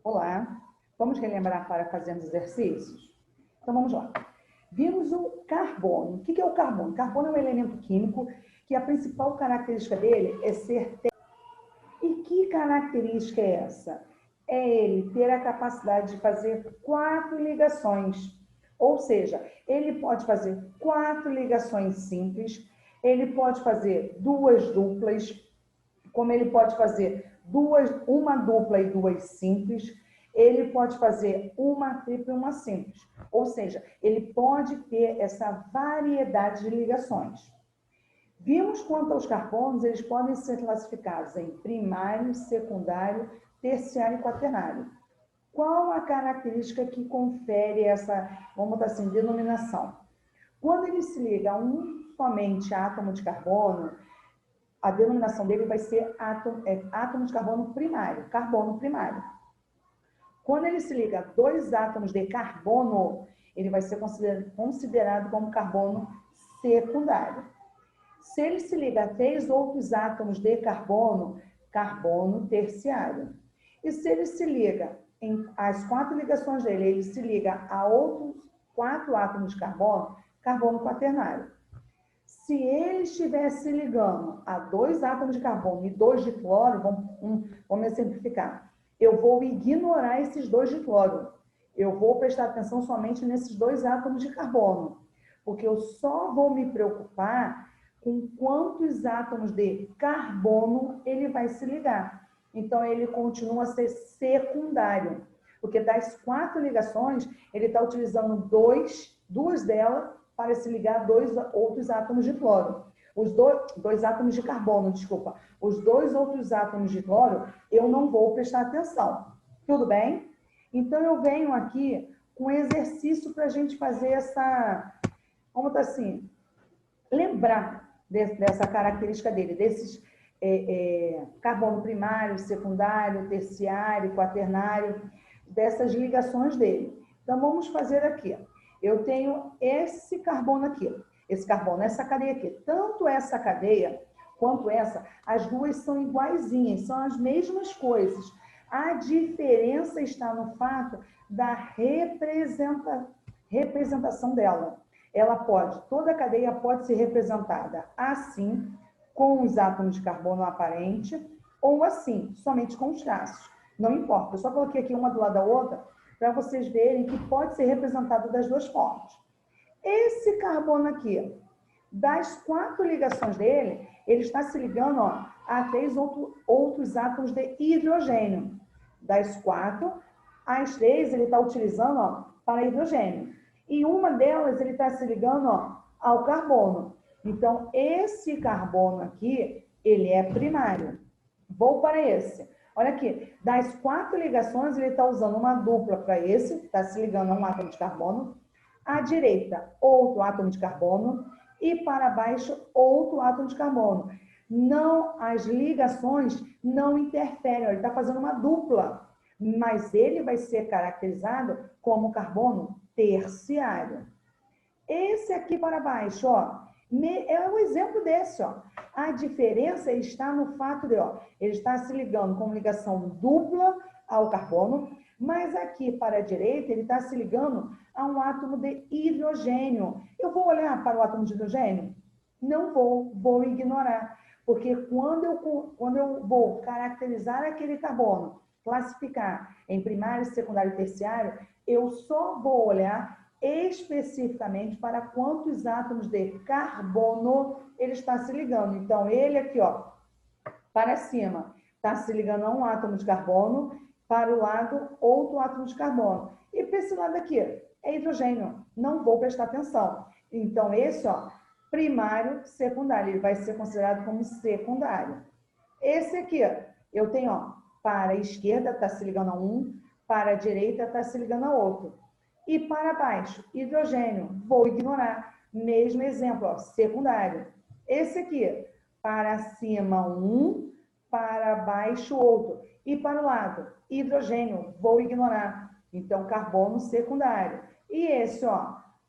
Olá, vamos relembrar para fazermos exercícios? Então vamos lá. Vimos o carbono. O que é o carbono? O carbono é um elemento químico que a principal característica dele é ser... E que característica é essa? É ele ter a capacidade de fazer 4 ligações. Ou seja, ele pode fazer 4 ligações simples, ele pode fazer 2 duplas, como ele pode fazer uma dupla e 2 simples, ele pode fazer uma tripla e uma simples. Ou seja, ele pode ter essa variedade de ligações. Vimos quanto aos carbonos, eles podem ser classificados em primário, secundário, terciário e quaternário. Qual a característica que confere essa, vamos botar assim, denominação? Quando ele se liga a um somente átomo de carbono, a denominação dele vai ser átomo de carbono primário. Quando ele se liga a 2 átomos de carbono, ele vai ser considerado como carbono secundário. Se ele se liga a 3 outros átomos de carbono, carbono terciário. E se ele se liga, as 4 ligações dele, ele se liga a outros 4 átomos de carbono, carbono quaternário. Se ele estivesse ligando a 2 átomos de carbono e 2 de cloro, vamos exemplificar, eu vou ignorar esses 2 de cloro. Eu vou prestar atenção somente nesses 2 átomos de carbono, porque eu só vou me preocupar com quantos átomos de carbono ele vai se ligar. Então, ele continua a ser secundário, porque das 4 ligações, ele está utilizando 2 delas para se ligar a 2 outros átomos de cloro. Os 2 átomos de carbono, desculpa. Os 2 outros átomos de cloro, eu não vou prestar atenção. Tudo bem? Então, eu venho aqui com um exercício para a gente fazer essa, vamos botar assim, lembrar dessa característica dele, desses carbono primário, secundário, terciário, quaternário, dessas ligações dele. Então, vamos fazer aqui. Eu tenho esse carbono aqui, essa cadeia aqui. Tanto essa cadeia quanto essa, as duas são iguaizinhas, são as mesmas coisas. A diferença está no fato da representação dela. Toda a cadeia pode ser representada assim, com os átomos de carbono aparente, ou assim, somente com os traços. Não importa, eu só coloquei aqui uma do lado da outra, para vocês verem que pode ser representado das 2 formas. Esse carbono aqui, das 4 ligações dele, ele está se ligando a 3 outros átomos de hidrogênio. Das 4, as 3 ele está utilizando para hidrogênio. E uma delas ele está se ligando ao carbono. Então, esse carbono aqui, ele é primário. Vou para esse. Olha aqui, das 4 ligações, ele está usando uma dupla para esse, está se ligando a um átomo de carbono. À direita, outro átomo de carbono. E para baixo, outro átomo de carbono. Não, as ligações não interferem, ele está fazendo uma dupla. Mas ele vai ser caracterizado como carbono terciário. Esse aqui para baixo, é um exemplo desse, A diferença está no fato de, ele está se ligando com ligação dupla ao carbono, mas aqui para a direita ele está se ligando a um átomo de hidrogênio. Eu vou olhar para o átomo de hidrogênio? Não vou ignorar, porque quando eu vou caracterizar aquele carbono, classificar em primário, secundário e terciário, eu só vou olhar especificamente para quantos átomos de carbono ele está se ligando. Então, ele aqui, para cima, está se ligando a um átomo de carbono, para o lado, outro átomo de carbono. E para esse lado aqui, é hidrogênio. Não vou prestar atenção. Então, esse, primário, secundário, ele vai ser considerado como secundário. Esse aqui, eu tenho, para a esquerda está se ligando a um, para a direita está se ligando a outro. E para baixo, hidrogênio, vou ignorar. Mesmo exemplo, secundário. Esse aqui, para cima um, para baixo outro. E para o lado, hidrogênio, vou ignorar. Então, carbono secundário. E esse,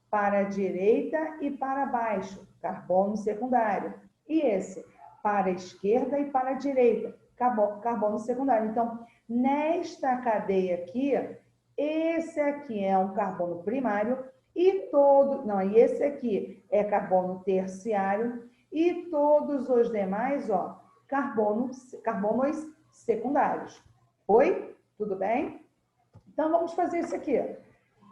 para a direita e para baixo, carbono secundário. E esse, para a esquerda e para a direita, carbono secundário. Então, nesta cadeia aqui, esse aqui é um carbono primário e e esse aqui é carbono terciário e todos os demais, ó, carbonos secundários. Oi? Tudo bem? Então, vamos fazer esse aqui.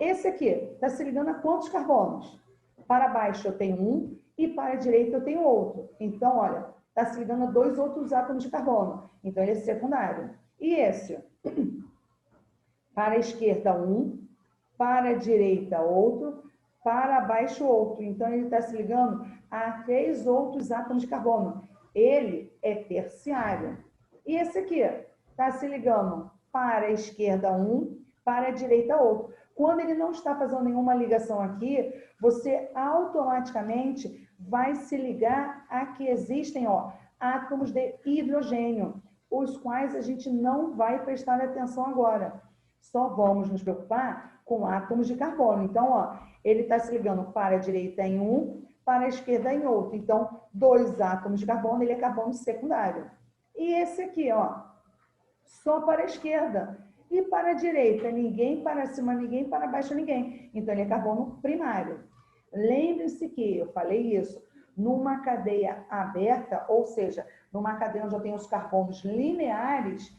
Esse aqui está se ligando a quantos carbonos? Para baixo eu tenho um e para a direita eu tenho outro. Então, olha, está se ligando a 2 outros átomos de carbono. Então, ele é secundário. E esse? Para a esquerda, um. Para a direita, outro. Para baixo, outro. Então, ele está se ligando a 3 outros átomos de carbono. Ele é terciário. E esse aqui? Está se ligando para a esquerda, um. Para a direita, outro. Quando ele não está fazendo nenhuma ligação aqui, você automaticamente vai se ligar a que existem, ó, átomos de hidrogênio, os quais a gente não vai prestar atenção agora. Só vamos nos preocupar com átomos de carbono. Então, ó, ele está se ligando para a direita em um, para a esquerda em outro. Então, 2 átomos de carbono, ele é carbono secundário. E esse aqui, ó, só para a esquerda. E para a direita, ninguém para cima, ninguém para baixo, ninguém. Então, ele é carbono primário. Lembre-se que eu falei isso, numa cadeia aberta, ou seja, numa cadeia onde eu tenho os carbonos lineares,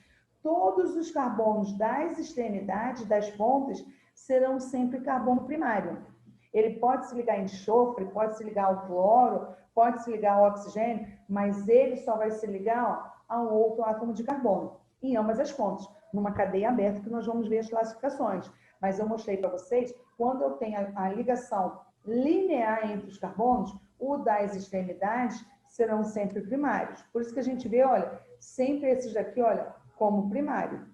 todos os carbonos das extremidades, das pontas, serão sempre carbono primário. Ele pode se ligar em enxofre, pode se ligar ao cloro, pode se ligar ao oxigênio, mas ele só vai se ligar, ó, a um outro átomo de carbono, em ambas as pontas, numa cadeia aberta, que nós vamos ver as classificações. Mas eu mostrei para vocês, quando eu tenho a ligação linear entre os carbonos, o das extremidades serão sempre primários. Por isso que a gente vê, olha, sempre esses daqui, olha, como primário.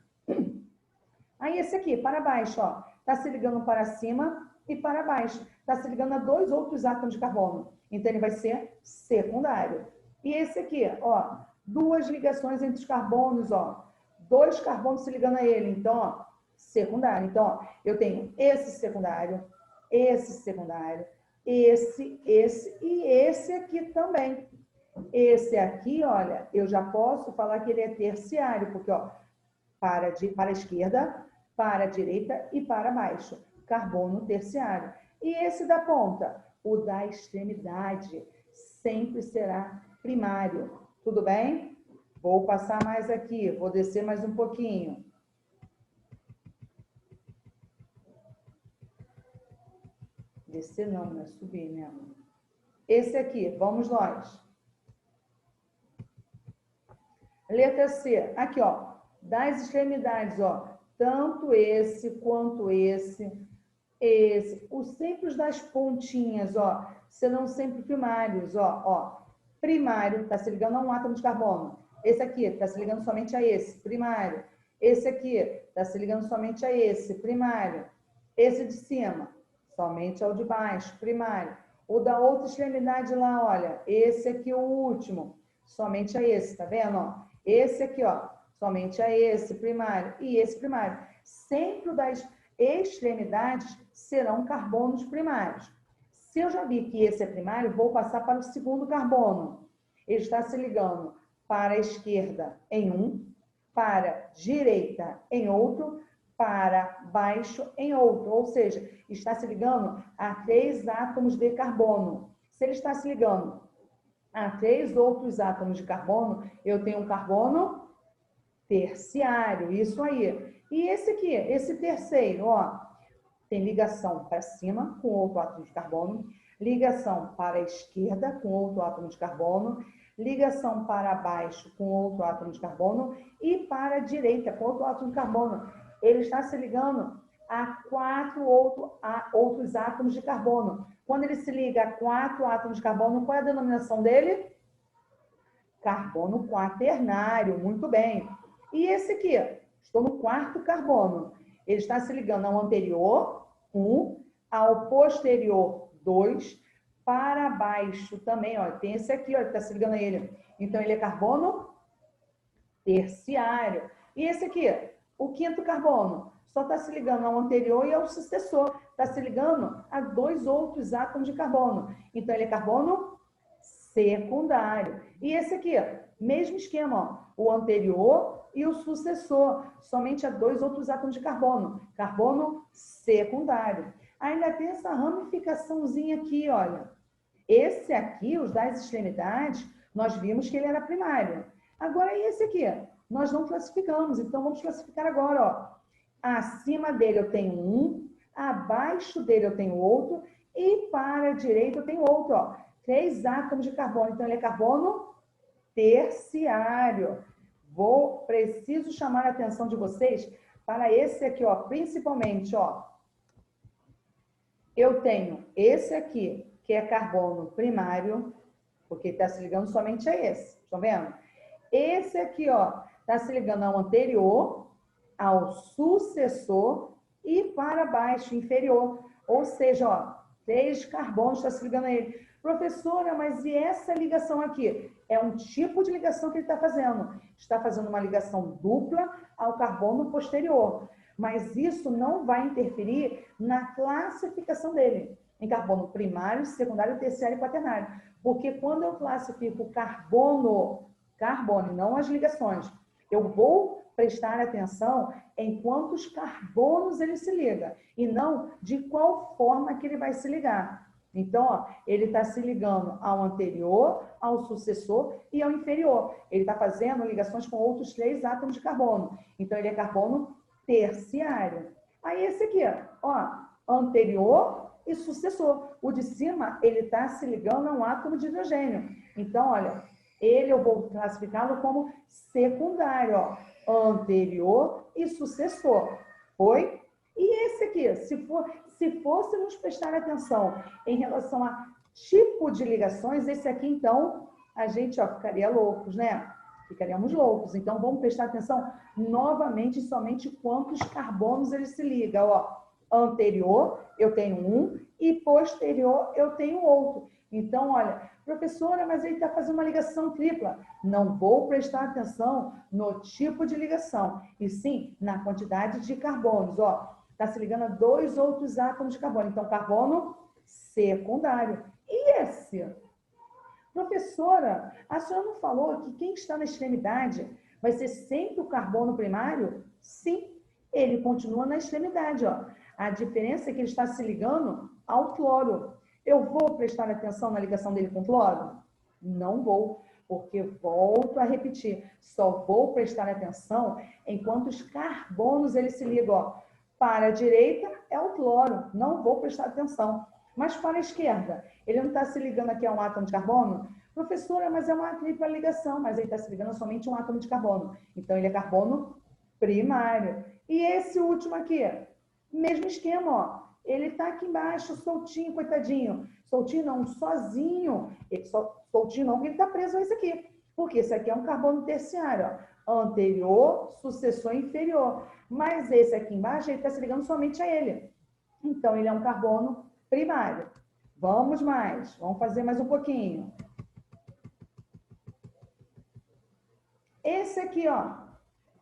Aí esse aqui, para baixo, ó, está se ligando para cima e para baixo. Está se ligando a 2 outros átomos de carbono. Então, ele vai ser secundário. E esse aqui, ó, 2 ligações entre os carbonos, ó. 2 carbonos se ligando a ele. Então, ó, secundário. Então, ó, eu tenho esse secundário, esse e esse aqui também. Esse aqui, olha, eu já posso falar que ele é terciário, porque, ó, para a esquerda, para a direita e para baixo. Carbono terciário. E esse da ponta, o da extremidade, sempre será primário. Tudo bem? Vou passar mais aqui, vou descer mais um pouquinho. Descer não, né? Subir, né? Esse aqui, vamos nós. Letra C, aqui, ó, das extremidades, ó, tanto esse quanto esse. Os sempre das pontinhas, ó, serão sempre primários, ó. Primário, está se ligando a um átomo de carbono. Esse aqui está se ligando somente a esse, primário. Esse aqui está se ligando somente a esse, primário. Esse de cima, somente ao de baixo, primário. O da outra extremidade lá, olha, esse aqui, o último, somente a esse, tá vendo, ó? Esse aqui, ó, somente a esse, primário. E esse primário. Sempre o das extremidades serão carbonos primários. Se eu já vi que esse é primário, vou passar para o segundo carbono. Ele está se ligando para a esquerda em um, para a direita em outro, para baixo em outro. Ou seja, está se ligando a 3 átomos de carbono. Se ele está se ligando a 3 outros átomos de carbono, eu tenho um carbono terciário, isso aí. E esse aqui, esse terceiro, ó, tem ligação para cima com outro átomo de carbono, ligação para a esquerda com outro átomo de carbono, ligação para baixo com outro átomo de carbono e para a direita com outro átomo de carbono. Ele está se ligando a 4 outros átomos de carbono. Quando ele se liga a 4 átomos de carbono, qual é a denominação dele? Carbono quaternário, muito bem. E esse aqui, estou no 4º carbono. Ele está se ligando ao anterior, 1, ao posterior, 2, para baixo também, ó, tem esse aqui, ó, que está se ligando a ele. Então, ele é carbono terciário. E esse aqui, o 5º carbono, só está se ligando ao anterior e ao sucessor. Está se ligando a 2 outros átomos de carbono. Então, ele é carbono secundário. E esse aqui, mesmo esquema, ó, o anterior e o sucessor, somente há 2 outros átomos de carbono, carbono secundário. Ainda tem essa ramificaçãozinha aqui, olha. Esse aqui, os das extremidades, nós vimos que ele era primário. Agora, esse aqui, nós não classificamos, então vamos classificar agora, ó. Acima dele eu tenho um, abaixo dele eu tenho outro, e para a direita eu tenho outro, ó. 3 átomos de carbono, então ele é carbono terciário. Preciso chamar a atenção de vocês para esse aqui, ó, principalmente, ó. Eu tenho esse aqui, que é carbono primário, porque está se ligando somente a esse, estão vendo? Esse aqui, ó, está se ligando ao anterior, ao sucessor e para baixo, inferior. Ou seja, ó, 3 carbonos está se ligando a ele. Professora, mas e essa ligação aqui? É um tipo de ligação que ele está fazendo. Está fazendo uma ligação dupla ao carbono posterior. Mas isso não vai interferir na classificação dele, em carbono primário, secundário, terciário e quaternário. Porque quando eu classifico carbono, não as ligações, eu vou prestar atenção em quantos carbonos ele se liga, e não de qual forma que ele vai se ligar. Então, ó, ele está se ligando ao anterior, ao sucessor e ao inferior. Ele está fazendo ligações com outros 3 átomos de carbono. Então, ele é carbono terciário. Aí, esse aqui, ó, anterior e sucessor. O de cima, ele está se ligando a um átomo de hidrogênio. Então, olha, ele eu vou classificá-lo como secundário, ó, anterior e sucessor. Foi? E esse aqui, se fôssemos prestar atenção em relação a tipo de ligações, esse aqui, então, a gente, ó, ficaria loucos, né? Ficaríamos loucos. Então, vamos prestar atenção novamente somente quantos carbonos ele se liga, ó. Anterior, eu tenho um, e posterior, eu tenho outro. Então, olha, professora, mas ele está fazendo uma ligação tripla. Não vou prestar atenção no tipo de ligação, e sim na quantidade de carbonos, ó. Está se ligando a 2 outros átomos de carbono. Então, carbono secundário. E esse? Professora, a senhora não falou que quem está na extremidade vai ser sempre o carbono primário? Sim, ele continua na extremidade, ó. A diferença é que ele está se ligando ao cloro. Eu vou prestar atenção na ligação dele com cloro? Não vou, porque volto a repetir, só vou prestar atenção em quantos carbonos ele se liga, ó. Para a direita é o cloro, não vou prestar atenção. Mas para a esquerda, ele não está se ligando aqui a um átomo de carbono? Professora, mas é uma tripla ligação, mas ele está se ligando a somente um átomo de carbono. Então, ele é carbono primário. E esse último aqui, mesmo esquema, ó. Ele está aqui embaixo, soltinho, coitadinho. Soltinho não, sozinho. Soltinho não, porque ele está preso a esse aqui. Porque esse aqui é um carbono terciário, ó. Anterior, sucessor, inferior. Mas esse aqui embaixo, ele está se ligando somente a ele. Então, ele é um carbono primário. Vamos mais. Vamos fazer mais um pouquinho. Esse aqui, ó.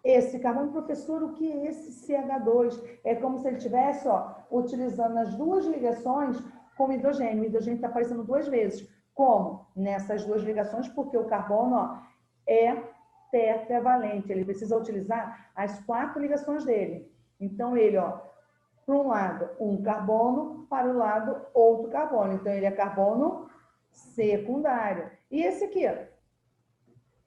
Esse carbono, professor, o que é esse CH2? É como se ele estivesse, ó, utilizando as 2 ligações com hidrogênio. O hidrogênio está aparecendo 2 vezes. Como? Nessas 2 ligações, porque o carbono, ó, é tetravalente. Ele precisa utilizar as 4 ligações dele. Então, ele, ó, para um lado, um carbono, para o lado, outro carbono. Então, ele é carbono secundário. E esse aqui, ó,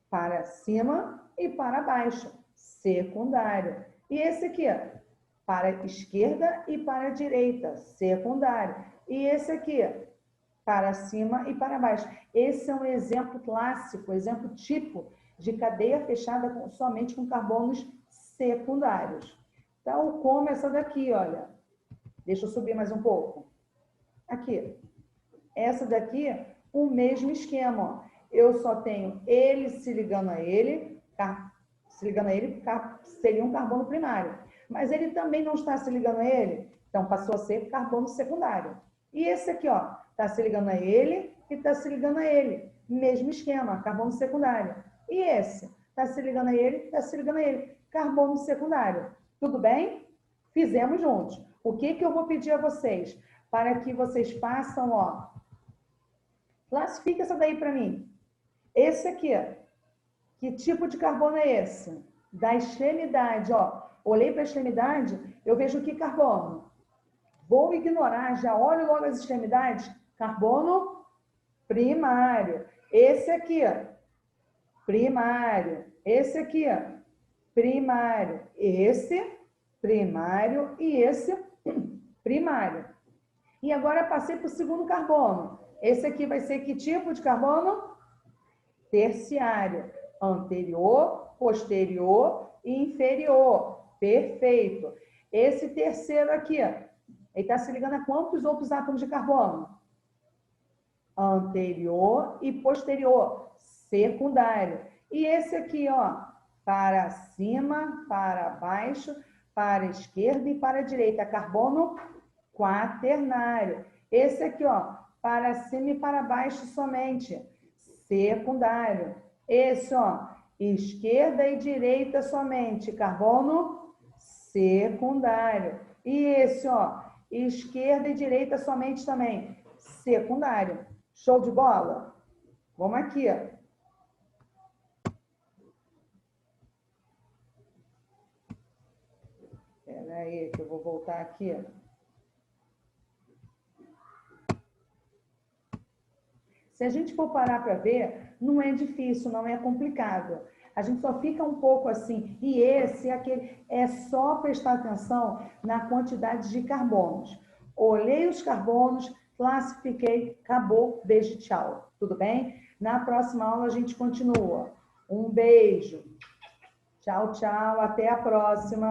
para cima e para baixo, secundário. E esse aqui, ó, para a esquerda e para a direita, secundário. E esse aqui, para cima e para baixo. Esse é um exemplo clássico, exemplo tipo de cadeia fechada somente com carbonos secundários. Tal como essa daqui, olha. Deixa eu subir mais um pouco. Aqui. Essa daqui, o mesmo esquema, ó. Eu só tenho ele se ligando a ele, seria um carbono primário. Mas ele também não está se ligando a ele, então passou a ser carbono secundário. E esse aqui, ó, está se ligando a ele e está se ligando a ele. Mesmo esquema, carbono secundário. E esse? Está se ligando a ele, está se ligando a ele. Carbono secundário. Tudo bem? Fizemos juntos. O que eu vou pedir a vocês? Para que vocês façam, ó, Classifica essa daí para mim. Esse aqui, que tipo de carbono é esse? Da extremidade, ó. Olhei para a extremidade, eu vejo que carbono. Vou ignorar, já olho logo as extremidades. Carbono primário. Esse aqui, primário. Esse aqui, primário. Esse, primário. E esse, primário. E agora passei para o segundo carbono. Esse aqui vai ser que tipo de carbono? Terciário. Anterior, posterior e inferior. Perfeito. Esse terceiro aqui, ele está se ligando a quantos outros átomos de carbono? Anterior e posterior. Secundário. E esse aqui, ó, para cima, para baixo, para a esquerda e para a direita. Carbono quaternário. Esse aqui, ó, para cima e para baixo somente. Secundário. Esse, ó, esquerda e direita somente. Carbono secundário. E esse, ó, esquerda e direita somente também. Secundário. Show de bola? Vamos aqui, ó. Espera aí que eu vou voltar aqui. Se a gente for parar para ver, não é difícil, não é complicado. A gente só fica um pouco assim. E esse, aquele, é só prestar atenção na quantidade de carbonos. Olhei os carbonos, classifiquei, acabou, beijo, tchau. Tudo bem? Na próxima aula a gente continua. Um beijo. Tchau, tchau. Até a próxima.